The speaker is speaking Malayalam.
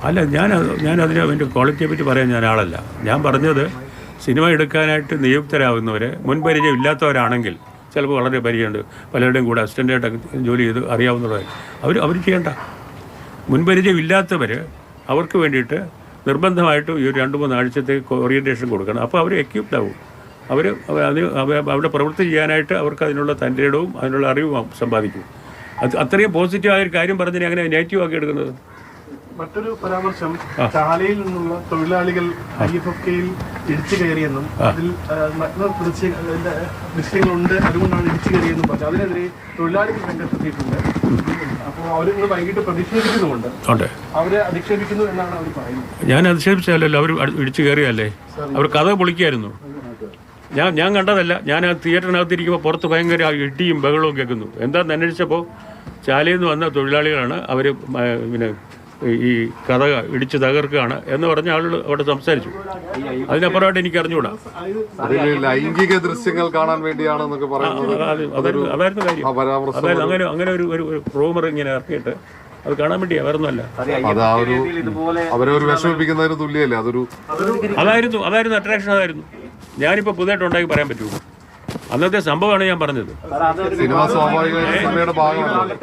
അല്ല, ഞാനതിന് അതിൻ്റെ ക്വാളിറ്റിയെ പറ്റി പറയാൻ ഞാൻ ആളല്ല. ഞാൻ പറഞ്ഞത് സിനിമ എടുക്കാനായിട്ട് നിയുക്തരാകുന്നവർ മുൻപരിചയം ഇല്ലാത്തവരാണെങ്കിൽ ചിലപ്പോൾ വളരെ പരിചയമുണ്ട്, പലരുടെയും കൂടെ അസിസ്റ്റൻ്റായിട്ടൊക്കെ ജോലി ചെയ്ത് അറിയാവുന്നവരായി അവർ ചെയ്യേണ്ട. മുൻപരിചയം ഇല്ലാത്തവർ അവർക്ക് വേണ്ടിയിട്ട് നിർബന്ധമായിട്ട് ഈ ഒരു 2-3 ആഴ്ചത്തെ ഓറിയൻറ്റേഷൻ കൊടുക്കണം. അപ്പോൾ അവർ എക്യൂപ്ഡ് ആവും. അവിടെ പ്രവൃത്തി ചെയ്യാനായിട്ട് അവർക്ക് അതിനുള്ള തൻ്റെ ഇടവും അതിനുള്ള അറിവും സമ്പാദിക്കും. അത്രയും പോസിറ്റീവായ ഒരു കാര്യം പറഞ്ഞതിനെ അങ്ങനെ നെഗറ്റീവ് ആക്കി എടുക്കുന്നത്. മറ്റൊരു പരാമർശം, ചാലയിൽ നിന്നുള്ള തൊഴിലാളികൾ IFFKയിൽ ഇടിച്ചു കയറിയെന്നും അതിൽ ദൃശ്യങ്ങളുണ്ട്, അതുകൊണ്ടാണ് ഇടിച്ചു കയറിയെന്നും പറഞ്ഞു. അതിനെതിരെ തൊഴിലാളികൾ രംഗത്തെത്തിയിട്ടുണ്ട്. അപ്പോൾ അവർ വൈകിട്ട് പ്രതിഷേധിക്കുന്നുമുണ്ട്. അവരെ അധിക്ഷേപിക്കുന്നു എന്നാണ് അവർ പറയുന്നത്. ഞാൻ അധിക്ഷേപിച്ചാലല്ലോ, അവർ ഇടിച്ചു കയറിയല്ലേ, അവർ കഥ പൊളിക്കായിരുന്നു. ഞാൻ കണ്ടതല്ല. ഞാൻ ആ തിയേറ്ററിനകത്തിരിക്കുമ്പോൾ പുറത്ത് ഭയങ്കര ഇടിയും ബഹളവും കേൾക്കുന്നു. എന്താണെന്ന് അന്വേഷിച്ചപ്പോൾ ചാലയിൽ നിന്ന് വന്ന തൊഴിലാളികളാണ് അവർ പിന്നെ ഈ കഥ ഇടിച്ച് തകർക്കുകയാണ് എന്ന് പറഞ്ഞ ആളുകൾ അവിടെ സംസാരിച്ചു. അതിനപ്പുറമായിട്ട് എനിക്ക് അറിഞ്ഞുകൂടാ. ലൈംഗിക ദൃശ്യങ്ങൾ കാണാൻ വേണ്ടിയാണെന്നൊക്കെ പറയുന്നത് അതായിരുന്നു കാര്യം. അങ്ങനെ ഒരു റൂമർ ഇങ്ങനെ ഇറക്കിയിട്ട് അത് കാണാൻ വേണ്ടിയാ, വേറൊന്നുമല്ല. അവരൊരു വിഷമിപ്പിക്കുന്നതിന് തുല്യല്ലേ അതൊരു. അതായിരുന്നു അട്രാക്ഷൻ. അതായിരുന്നു. ഞാനിപ്പോൾ പുതുതായിട്ട് ഉണ്ടാക്കി പറയാൻ പറ്റുള്ളൂ. അന്നത്തെ സംഭവമാണ് ഞാൻ പറഞ്ഞത്. സിനിമ സ്വാഭാവികമായും സിനിമയുടെ ഭാഗമാണ്.